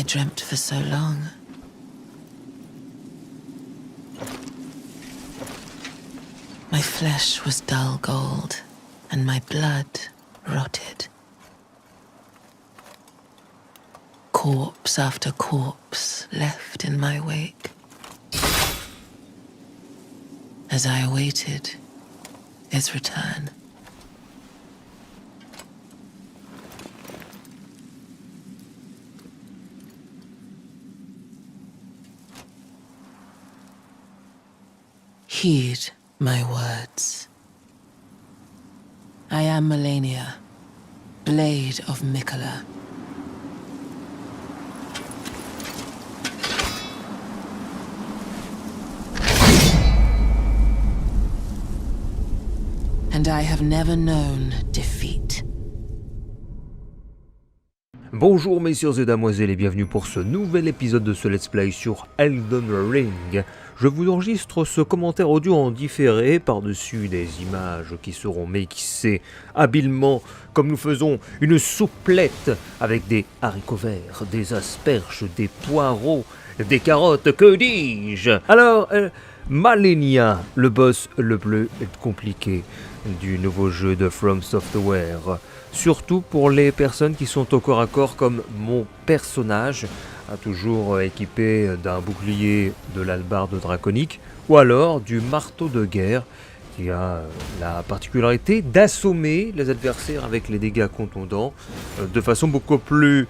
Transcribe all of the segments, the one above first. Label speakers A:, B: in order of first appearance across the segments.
A: dreamt for so long. My flesh was dull gold, and my blood rotted. Corpse after corpse left in my wake. As I awaited his return. Heed my words. I am Melania, Blade of Miquella. And I have never known defeat.
B: Bonjour messieurs et damoiselles et bienvenue pour ce nouvel épisode de ce Let's Play sur Elden Ring. Je vous enregistre ce commentaire audio en différé par-dessus des images qui seront mixées habilement comme nous faisons une souplette avec des haricots verts, des asperges, des poireaux, des carottes, que dis-je? Alors, Malenia, le boss le plus compliqué du nouveau jeu de From Software. Surtout pour les personnes qui sont au corps à corps comme mon personnage, toujours équipé d'un bouclier de l'hallebarde draconique, ou alors du marteau de guerre, qui a la particularité d'assommer les adversaires avec les dégâts contondants de façon beaucoup plus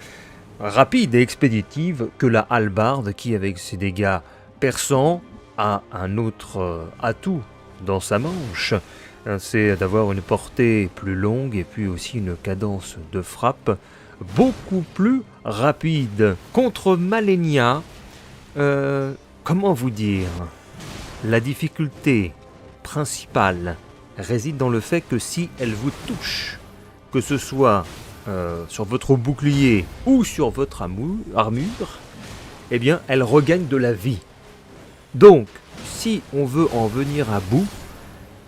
B: rapide et expéditive que la hallebarde qui, avec ses dégâts perçants, a un autre atout dans sa manche. C'est d'avoir une portée plus longue et puis aussi une cadence de frappe beaucoup plus rapide. Contre Malenia, comment vous dire, la difficulté principale réside dans le fait que si elle vous touche, que ce soit sur votre bouclier ou sur votre armure, eh bien elle regagne de la vie. Donc, si on veut en venir à bout,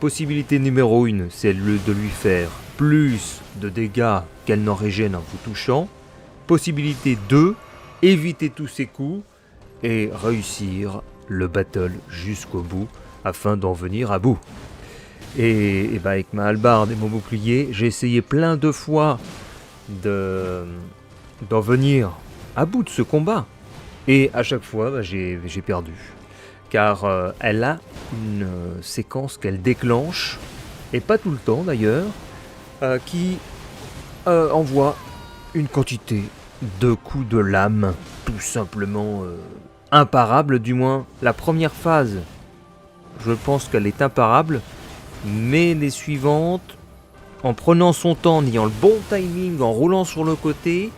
B: possibilité numéro 1, c'est de lui faire plus de dégâts qu'elle n'en régène en vous touchant. Possibilité 2, éviter tous ses coups et réussir le battle jusqu'au bout afin d'en venir à bout. Et avec ma hallebarde et mon bouclier, j'ai essayé plein de fois d'en venir à bout de ce combat. Et à chaque fois, j'ai perdu. Car elle a une séquence qu'elle déclenche, et pas tout le temps d'ailleurs, qui envoie une quantité de coups de lame, tout simplement imparable, du moins la première phase, je pense qu'elle est imparable, mais les suivantes, en prenant son temps, en ayant le bon timing, en roulant sur le côté,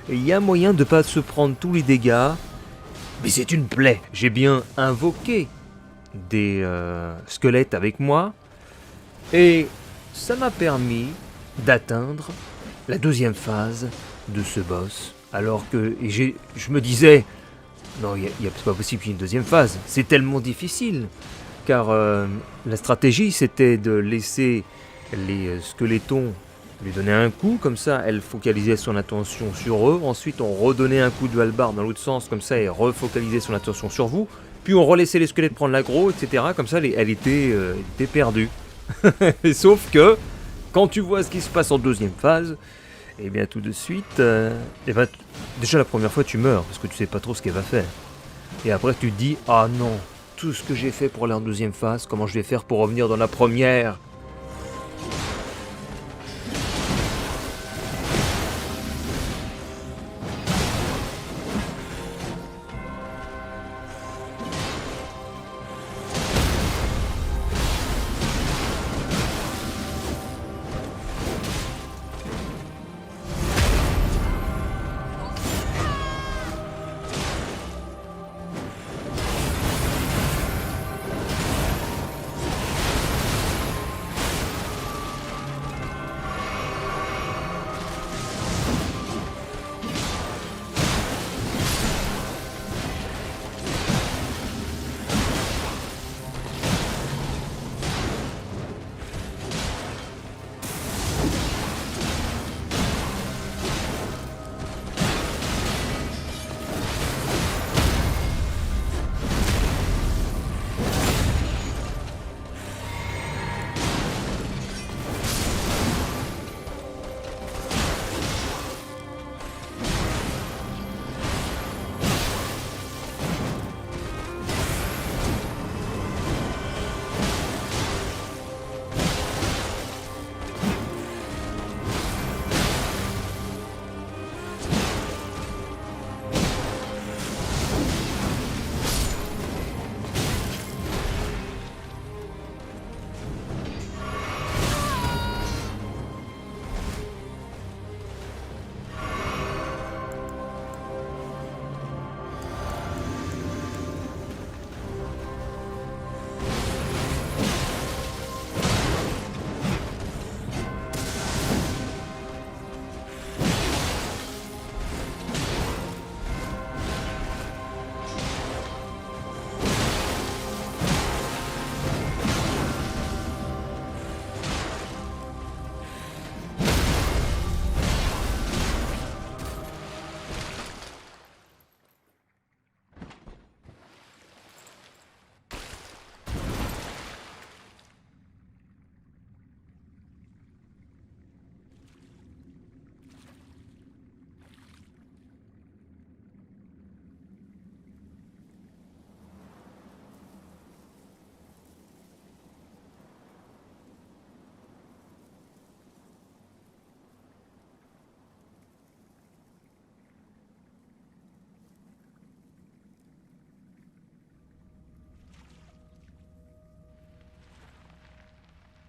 B: il y a moyen de ne pas se prendre tous les dégâts. Mais c'est une plaie. J'ai bien invoqué des squelettes avec moi et ça m'a permis d'atteindre la deuxième phase de ce boss. Alors que je me disais, non, c'est pas possible qu'il y ait une deuxième phase. C'est tellement difficile. Car la stratégie, c'était de laisser les squelettons lui donner un coup, comme ça elle focalisait son attention sur eux, ensuite on redonnait un coup de hallebarde dans l'autre sens, comme ça elle refocalisait son attention sur vous, puis on relaissait les squelettes prendre l'aggro, etc. Comme ça elle était perdue. Sauf que, quand tu vois ce qui se passe en deuxième phase, et bien tout de suite, déjà la première fois tu meurs, parce que tu sais pas trop ce qu'elle va faire. Et après tu te dis, ah non, tout ce que j'ai fait pour aller en deuxième phase, comment je vais faire pour revenir dans la première ?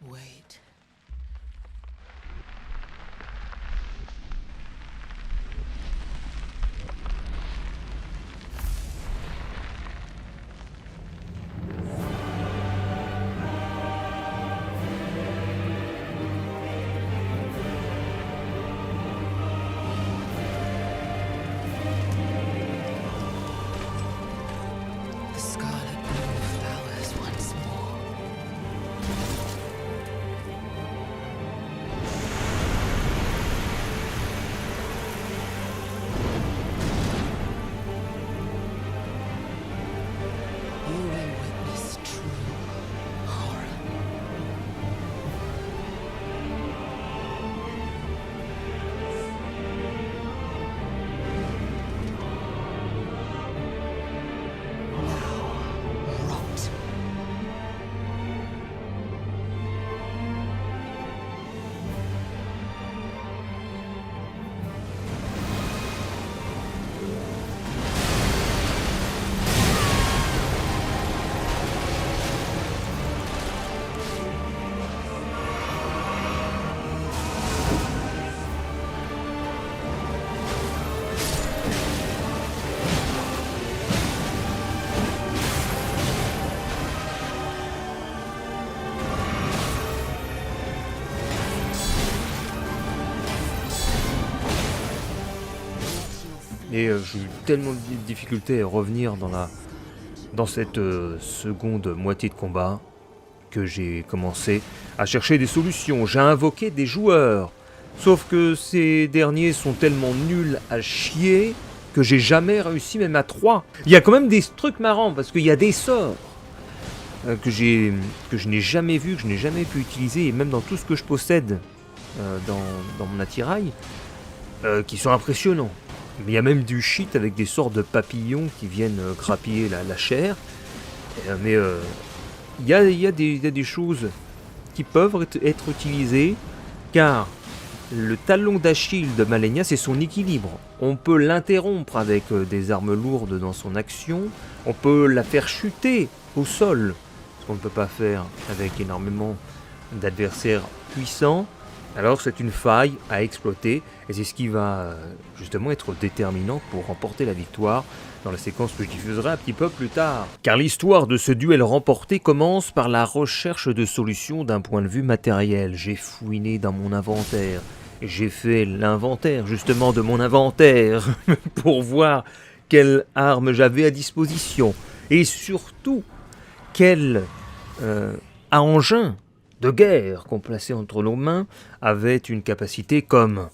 A: Wait. The scarlet blue flowers once more. You will witness true horror. Now, rot.
B: Et j'ai eu tellement de difficultés à revenir dans cette seconde moitié de combat que j'ai commencé à chercher des solutions. J'ai invoqué des joueurs. Sauf que ces derniers sont tellement nuls à chier que j'ai jamais réussi même à 3. Il y a quand même des trucs marrants parce qu'il y a des sorts que je n'ai jamais vu, que je n'ai jamais pu utiliser, et même dans tout ce que je possède dans mon attirail, qui sont impressionnants. Mais il y a même du shit avec des sortes de papillons qui viennent grappiller la chair. Mais il y a des choses qui peuvent être utilisées, car le talon d'Achille de Malenia, c'est son équilibre. On peut l'interrompre avec des armes lourdes dans son action, on peut la faire chuter au sol, ce qu'on ne peut pas faire avec énormément d'adversaires puissants. Alors c'est une faille à exploiter, et c'est ce qui va justement être déterminant pour remporter la victoire dans la séquence que je diffuserai un petit peu plus tard. Car l'histoire de ce duel remporté commence par la recherche de solutions d'un point de vue matériel. J'ai fouiné dans mon inventaire, j'ai fait l'inventaire justement de mon inventaire pour voir quelles armes j'avais à disposition, et surtout quel engin de guerre qu'on plaçait entre nos mains avait une capacité comme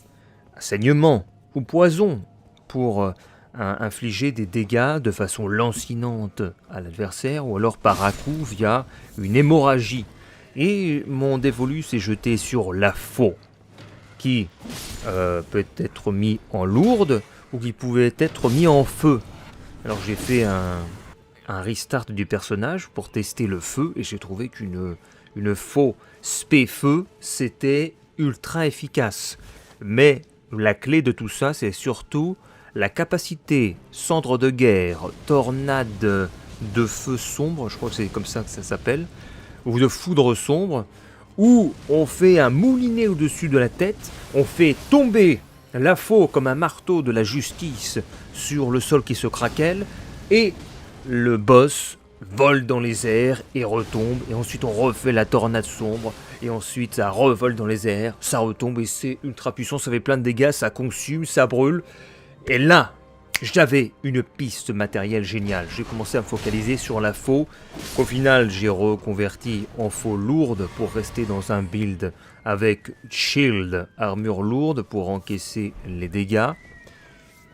B: saignement ou poison pour infliger des dégâts de façon lancinante à l'adversaire, ou alors par à-coup via une hémorragie. Et mon dévolu s'est jeté sur la faux, qui peut être mis en lourde ou qui pouvait être mis en feu. Alors j'ai fait un restart du personnage pour tester le feu, et j'ai trouvé qu'une faux spé-feu, c'était ultra efficace. Mais la clé de tout ça, c'est surtout la capacité cendre de guerre, tornade de feu sombre, je crois que c'est comme ça que ça s'appelle, ou de foudre sombre, où on fait un moulinet au-dessus de la tête, on fait tomber la faux comme un marteau de la justice sur le sol qui se craquelle, et le boss vole dans les airs et retombe, et ensuite on refait la tornade sombre, et ensuite ça revole dans les airs, ça retombe, et c'est ultra puissant, ça fait plein de dégâts, ça consume, ça brûle. Et là, j'avais une piste matérielle géniale. J'ai commencé à me focaliser sur la faux, qu'au final j'ai reconverti en faux lourde pour rester dans un build avec shield, armure lourde pour encaisser les dégâts.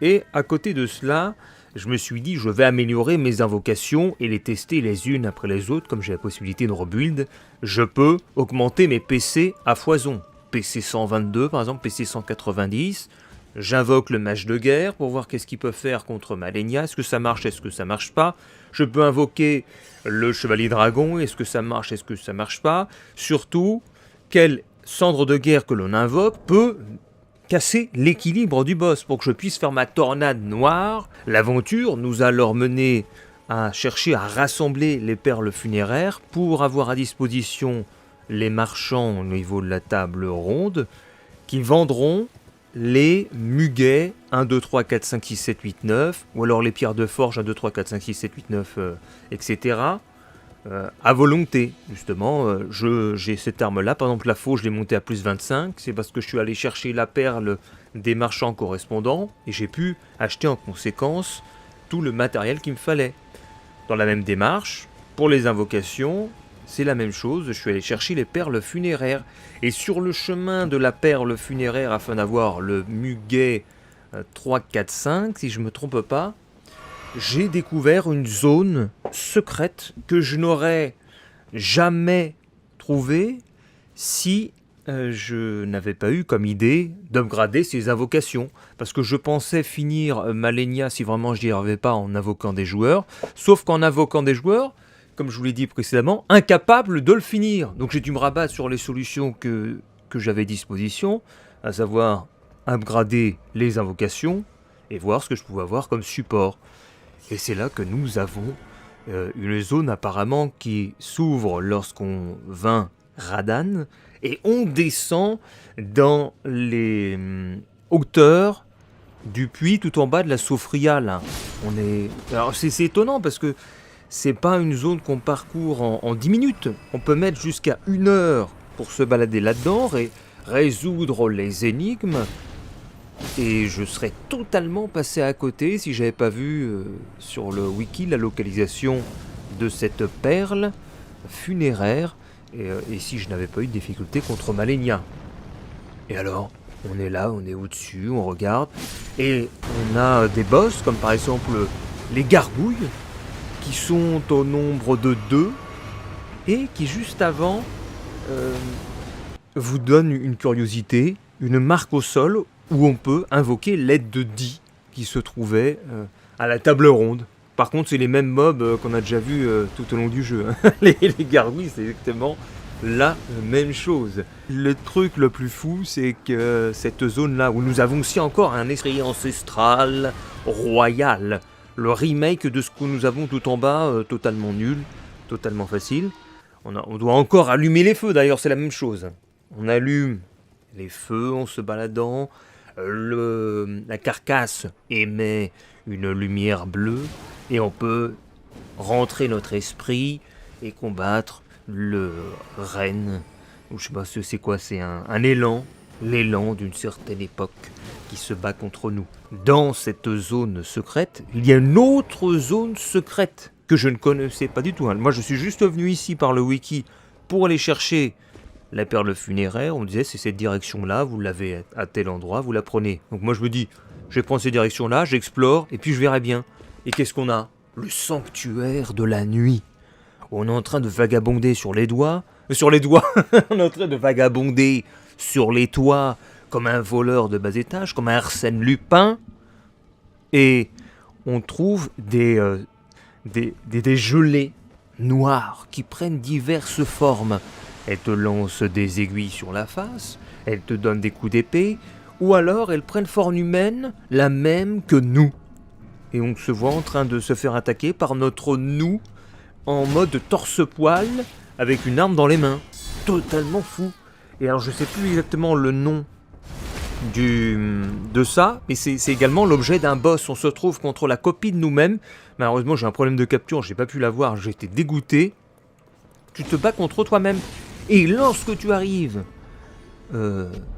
B: Et à côté de cela, je me suis dit je vais améliorer mes invocations et les tester les unes après les autres. Comme j'ai la possibilité de rebuild, je peux augmenter mes PC à foison. PC 122 par exemple, PC 190. J'invoque le mage de guerre pour voir qu'est-ce qu'il peut faire contre Malenia. Est-ce que ça marche, est-ce que ça marche pas? Je peux invoquer le chevalier dragon. Est-ce que ça marche, est-ce que ça marche pas? Surtout, quelle cendre de guerre que l'on invoque peut casser l'équilibre du boss pour que je puisse faire ma tornade noire. L'aventure nous a alors mené à chercher à rassembler les perles funéraires pour avoir à disposition les marchands au niveau de la table ronde qui vendront les muguets 1, 2, 3, 4, 5, 6, 7, 8, 9, ou alors les pierres de forge 1, 2, 3, 4, 5, 6, 7, 8, 9, etc. À volonté, justement. J'ai cette arme-là, par exemple la faux, je l'ai montée à plus 25, c'est parce que je suis allé chercher la perle des marchands correspondants, et j'ai pu acheter en conséquence tout le matériel qu'il me fallait. Dans la même démarche, pour les invocations, c'est la même chose, je suis allé chercher les perles funéraires. Et sur le chemin de la perle funéraire, afin d'avoir le muguet 3, 4, 5, si je ne me trompe pas, j'ai découvert une zone secrète que je n'aurais jamais trouvée si je n'avais pas eu comme idée d'upgrader ces invocations. Parce que je pensais finir Malenia, si vraiment je n'y arrivais pas, en invoquant des joueurs. Sauf qu'en invoquant des joueurs, comme je vous l'ai dit précédemment, incapable de le finir. Donc j'ai dû me rabattre sur les solutions que j'avais à disposition, à savoir upgrader les invocations et voir ce que je pouvais avoir comme support. Et c'est là que nous avons une zone apparemment qui s'ouvre lorsqu'on vainc Radan, et on descend dans les hauteurs du puits tout en bas de la Sophria là. Alors c'est étonnant parce que c'est pas une zone qu'on parcourt en 10 minutes. On peut mettre jusqu'à 1 heure pour se balader là-dedans et résoudre les énigmes. Et je serais totalement passé à côté si j'avais pas vu sur le wiki la localisation de cette perle funéraire et si je n'avais pas eu de difficulté contre Malenia. Et alors, on est là, on est au-dessus, on regarde, et on a des boss comme par exemple les gargouilles qui sont au nombre de 2 et qui juste avant vous donnent une curiosité, une marque au sol où on peut invoquer l'aide de Di qui se trouvait à la table ronde. Par contre, c'est les mêmes mobs qu'on a déjà vus tout au long du jeu. Les gargouilles, c'est exactement la même chose. Le truc le plus fou, c'est que cette zone-là, où nous avons aussi encore un esprit ancestral, royal, le remake de ce que nous avons tout en bas, totalement nul, totalement facile. On doit encore allumer les feux, d'ailleurs, c'est la même chose. On allume les feux en se baladant. La carcasse émet une lumière bleue et on peut rentrer notre esprit et combattre le renne, ou je sais pas c'est quoi, c'est un élan, l'élan d'une certaine époque qui se bat contre nous. Dans cette zone secrète, il y a une autre zone secrète que je ne connaissais pas du tout. Moi je suis juste venu ici par le wiki pour aller chercher la perle funéraire. On me disait c'est cette direction-là, vous l'avez à tel endroit, vous la prenez. Donc moi je me dis, je vais prendre cette direction-là, j'explore, et puis je verrai bien. Et qu'est-ce qu'on a ? Le sanctuaire de la nuit. On est en train de vagabonder sur les doigts. On est en train de vagabonder sur les toits comme un voleur de bas étage, comme un Arsène Lupin. Et on trouve des gelées noires qui prennent diverses formes. Elles te lancent des aiguilles sur la face, elles te donnent des coups d'épée, ou alors elles prennent forme humaine, la même que nous. Et on se voit en train de se faire attaquer par notre nous, en mode torse-poil, avec une arme dans les mains. Totalement fou. Et alors je sais plus exactement le nom de ça, mais c'est également l'objet d'un boss. On se trouve contre la copie de nous-mêmes. Malheureusement j'ai un problème de capture, j'ai pas pu la voir, j'ai été dégoûté. Tu te bats contre toi-même. Et lorsque tu arrives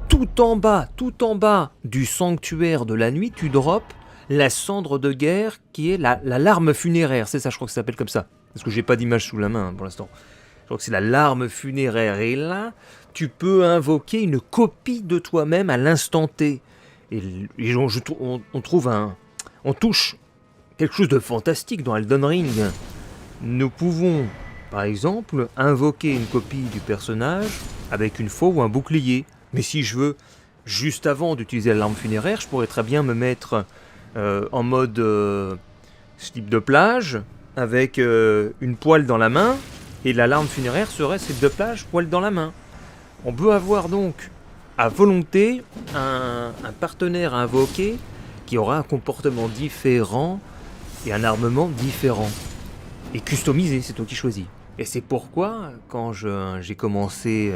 B: tout en bas du sanctuaire de la nuit, tu drops la cendre de guerre qui est la larme funéraire. C'est ça, je crois que ça s'appelle comme ça. Parce que j'ai pas d'image sous la main pour l'instant. Je crois que c'est la larme funéraire. Et là, tu peux invoquer une copie de toi-même à l'instant T. Et on touche quelque chose de fantastique dans Elden Ring. Nous pouvons, par exemple, invoquer une copie du personnage avec une faux ou un bouclier. Mais si je veux, juste avant d'utiliser la larme funéraire, je pourrais très bien me mettre en mode slip de plage, avec une poêle dans la main, et la larme funéraire serait slip de plage, poêle dans la main. On peut avoir donc, à volonté, un partenaire à invoquer qui aura un comportement différent et un armement différent. Et customisé, c'est toi qui choisis. Et c'est pourquoi, quand j'ai commencé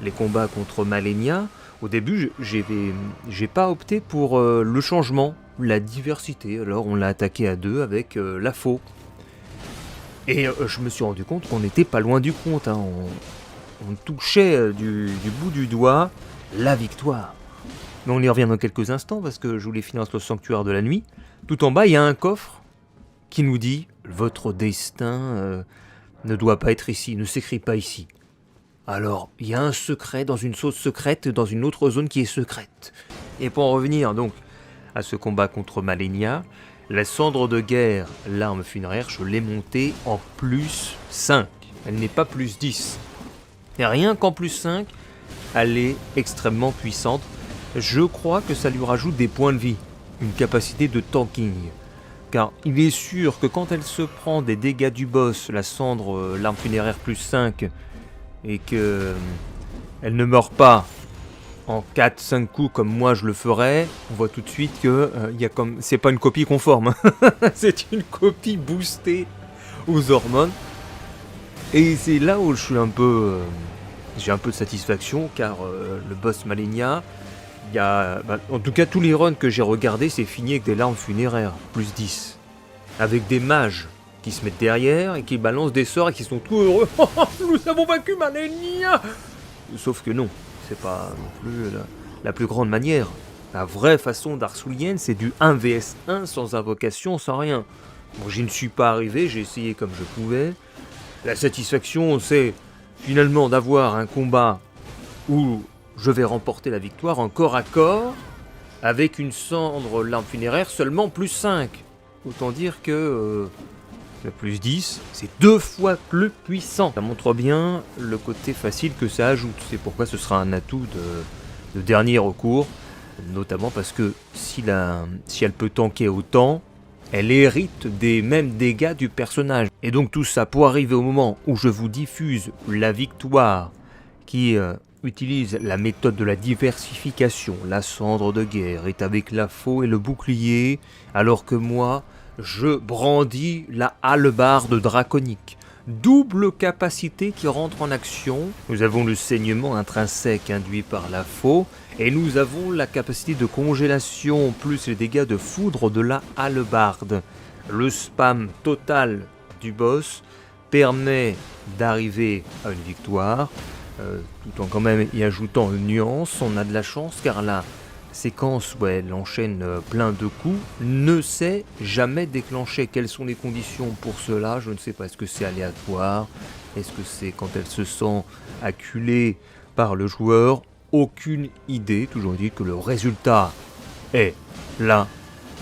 B: les combats contre Malenia, au début, j'ai pas opté pour le changement, la diversité. Alors on l'a attaqué à deux avec la faux. Et je me suis rendu compte qu'on n'était pas loin du compte. Hein. On touchait du bout du doigt la victoire. Mais on y revient dans quelques instants parce que je voulais finir le sanctuaire de la nuit. Tout en bas, il y a un coffre qui nous dit « Votre destin ne doit pas être ici, ne s'écrit pas ici. » Alors, il y a un secret dans une sauce secrète, dans une autre zone qui est secrète. Et pour en revenir donc à ce combat contre Malenia, la cendre de guerre, l'arme funéraire, je l'ai montée en plus 5. Elle n'est pas plus 10. Et rien qu'en plus 5, elle est extrêmement puissante. Je crois que ça lui rajoute des points de vie, une capacité de tanking. Car il est sûr que quand elle se prend des dégâts du boss, la cendre, l'arme funéraire plus 5, et que elle ne meurt pas en 4-5 coups comme moi je le ferais, on voit tout de suite que c'est pas une copie conforme. C'est une copie boostée aux hormones. Et c'est là où je suis j'ai un peu de satisfaction, car le boss Malenia, en tout cas tous les runs que j'ai regardés, c'est fini avec des larmes funéraires, plus 10. Avec des mages qui se mettent derrière et qui balancent des sorts et qui sont tout heureux. Nous avons vaincu Malenia. Sauf que non, c'est pas non plus la plus grande manière. La vraie façon d'Arsoulienne, c'est du 1 vs 1 sans invocation, sans rien. Bon, j'y ne suis pas arrivé, j'ai essayé comme je pouvais. La satisfaction, c'est finalement d'avoir un combat où je vais remporter la victoire en corps à corps avec une cendre l'arme funéraire seulement plus 5. Autant dire que le plus 10, c'est 2 fois plus puissant. Ça montre bien le côté facile que ça ajoute. C'est pourquoi ce sera un atout de dernier recours. Notamment parce que si elle peut tanker autant, elle hérite des mêmes dégâts du personnage. Et donc tout ça pour arriver au moment où je vous diffuse la victoire qui utilise la méthode de la diversification. La cendre de guerre est avec la faux et le bouclier, alors que moi, je brandis la hallebarde draconique. Double capacité qui rentre en action. Nous avons le saignement intrinsèque induit par la faux, et nous avons la capacité de congélation plus les dégâts de foudre de la hallebarde. Le spam total du boss permet d'arriver à une victoire, tout en quand même y ajoutant une nuance. On a de la chance car la séquence où elle enchaîne plein de coups ne s'est jamais déclenchée. Quelles sont les conditions pour cela? Je ne sais pas. Est-ce que c'est aléatoire? Est-ce que c'est quand elle se sent acculée par le joueur? Aucune idée. Toujours dit que le résultat est là.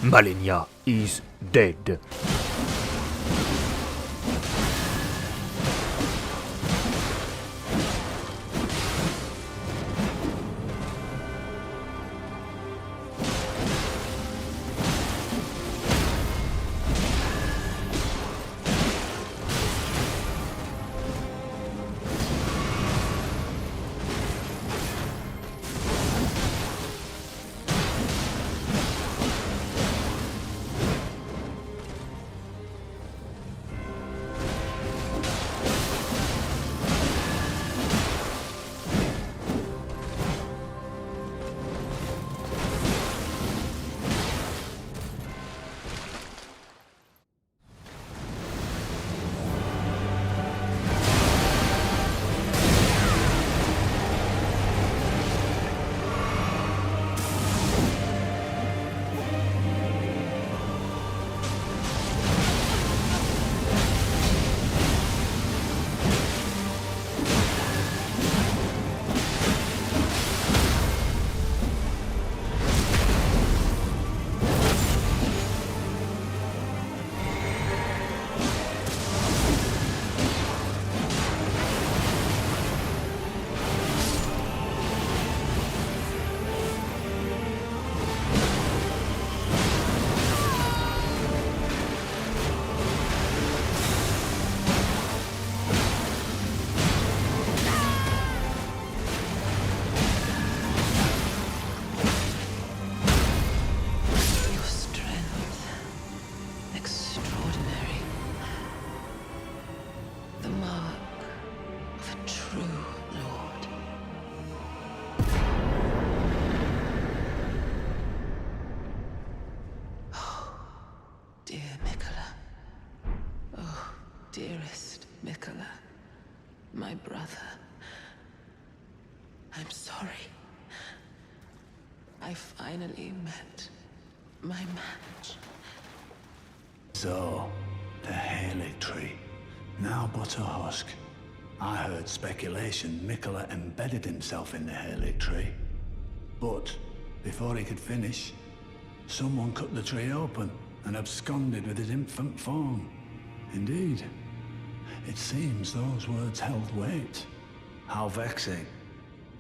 B: Malenia is dead.
A: I'm sorry. I finally met my match.
C: So, the Haley tree, now but a husk. I heard speculation Mikola embedded himself in the Haley tree. But, before he could finish, someone cut the tree open and absconded with his infant form. Indeed, it seems those words held weight. How vexing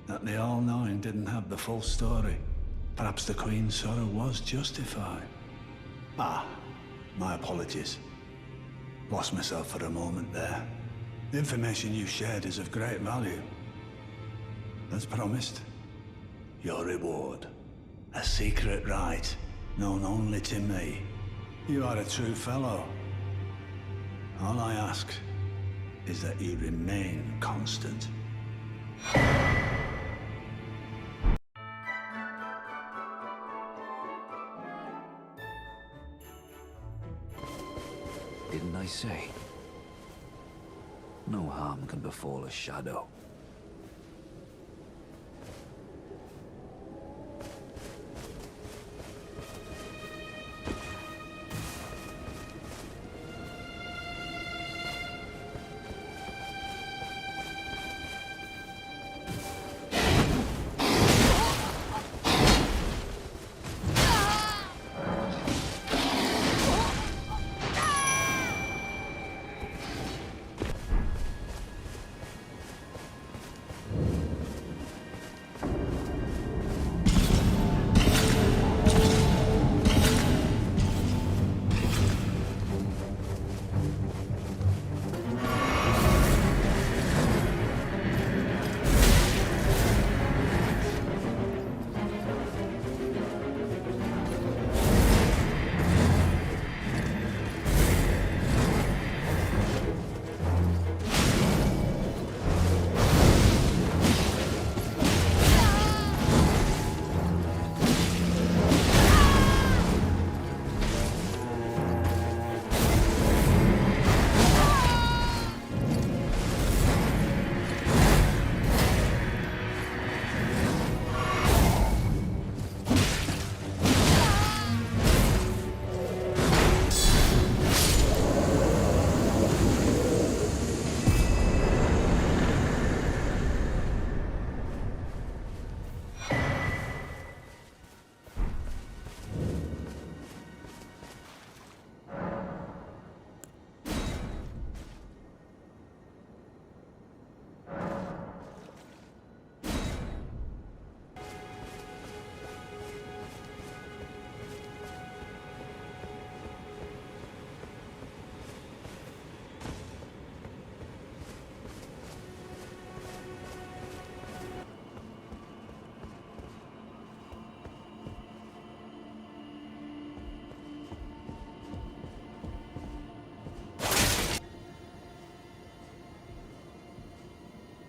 C: that the All-Knowing didn't have the full story. Perhaps the Queen's sorrow was justified. Ah, my apologies. Lost myself for a moment there. The information you shared is of great value. As promised, your reward. A secret rite, known only to me. You are a true fellow. All I ask is that you remain constant.
D: Didn't I say? No harm can befall a shadow.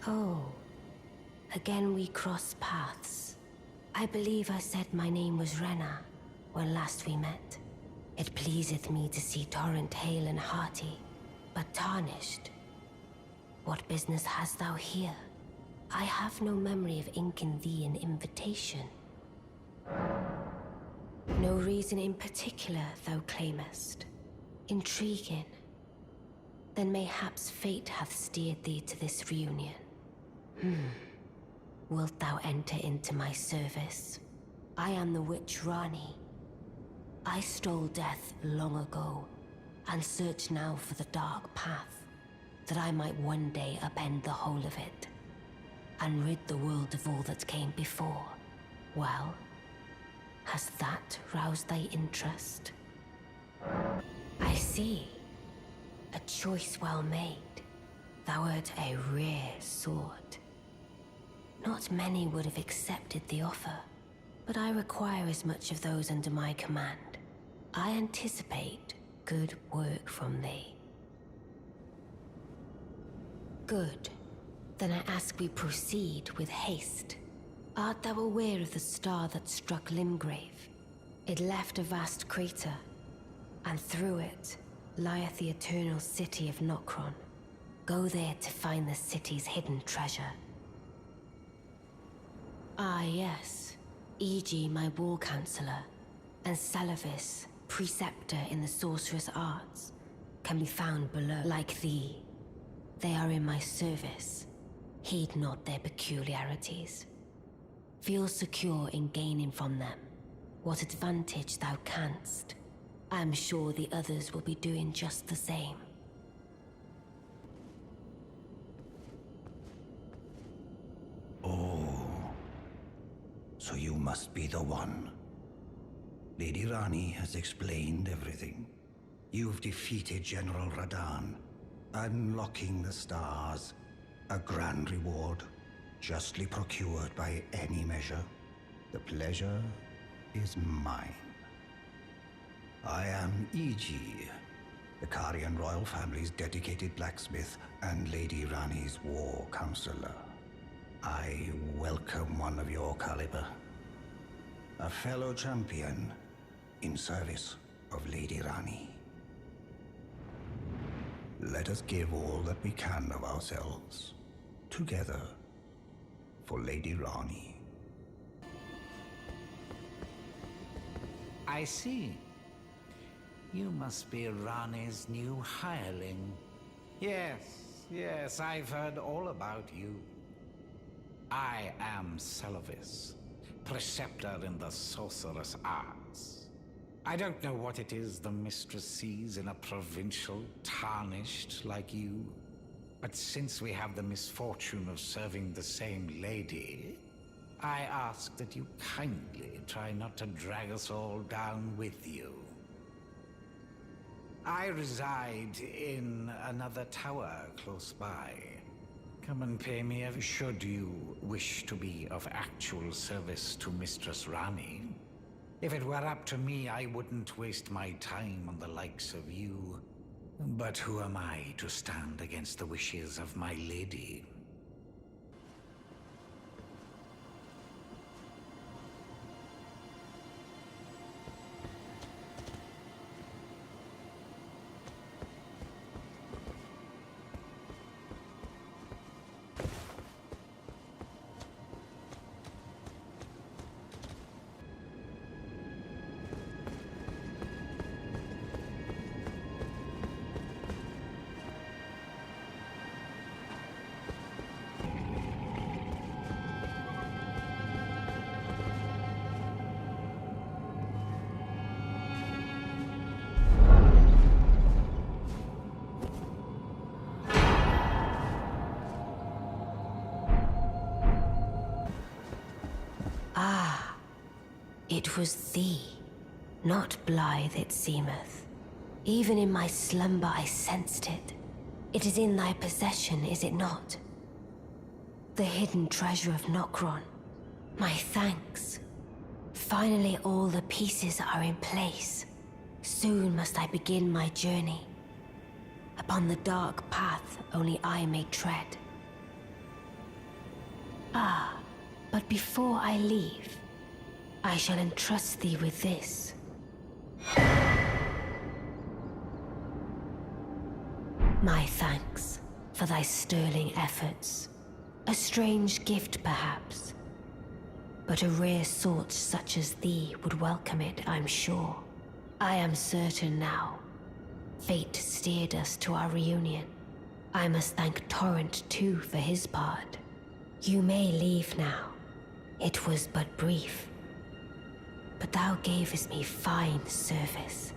E: Oh, again we cross paths. I believe I said my name was Rena when last we met. It pleaseth me to see Torrent hale and hearty, but tarnished. What business hast thou here? I have no memory of inking thee an invitation. No reason in particular thou claimest. Intriguing. Then mayhaps fate hath steered thee to this reunion. Wilt thou enter into my service? I am the witch Rani. I stole death long ago, and search now for the dark path, that I might one day upend the whole of it, and rid the world of all that came before. Well, has that roused thy interest? I see. A choice well made. Thou art a rare sword. Not many would have accepted the offer, but I require as much of those under my command. I anticipate good work from thee. Good. Then I ask we proceed with haste. Art thou aware of the star that struck Limgrave? It left a vast crater, and through it lieth the eternal city of Nokron. Go there to find the city's hidden treasure. Ah, yes. E.g., my war counselor, and Salavis, preceptor in the sorcerous arts, can be found below. Like thee, they are in my service. Heed not their peculiarities. Feel secure in gaining from them what advantage thou canst. I am sure the others will be doing just the same.
F: So you must be the one. Lady Rani has explained everything. You've defeated General Radan, unlocking the stars. A grand reward, justly procured by any measure. The pleasure is mine. I am E.G., the Karian royal family's dedicated blacksmith and Lady Rani's war counselor. I welcome one of your caliber. A fellow champion in service of Lady Rani. Let us give all that we can of ourselves, together, for Lady Rani.
G: I see. You must be Rani's new hireling. Yes, I've heard all about you. I am Salavis, preceptor in the sorcerous arts. I don't know what it is the mistress sees in a provincial tarnished like you, but since we have the misfortune of serving the same lady, I ask that you kindly try not to drag us all down with you. I reside in another tower close by. Come and pay me a should you wish to be of actual service to Mistress Rani. If it were up to me, I wouldn't waste my time on the likes of you. But who am I to stand against the wishes of my lady?
E: It was thee, not Blithe it seemeth. Even in my slumber I sensed it. It is in thy possession, is it not? The hidden treasure of Nokron. My thanks. Finally all the pieces are in place. Soon must I begin my journey. Upon the dark path only I may tread. But before I leave, I shall entrust thee with this. My thanks for thy sterling efforts. A strange gift, perhaps. But a rare sort such as thee would welcome it, I'm sure. I am certain now. Fate steered us to our reunion. I must thank Torrent, too, for his part. You may leave now. It was but brief. But thou gavest me fine service.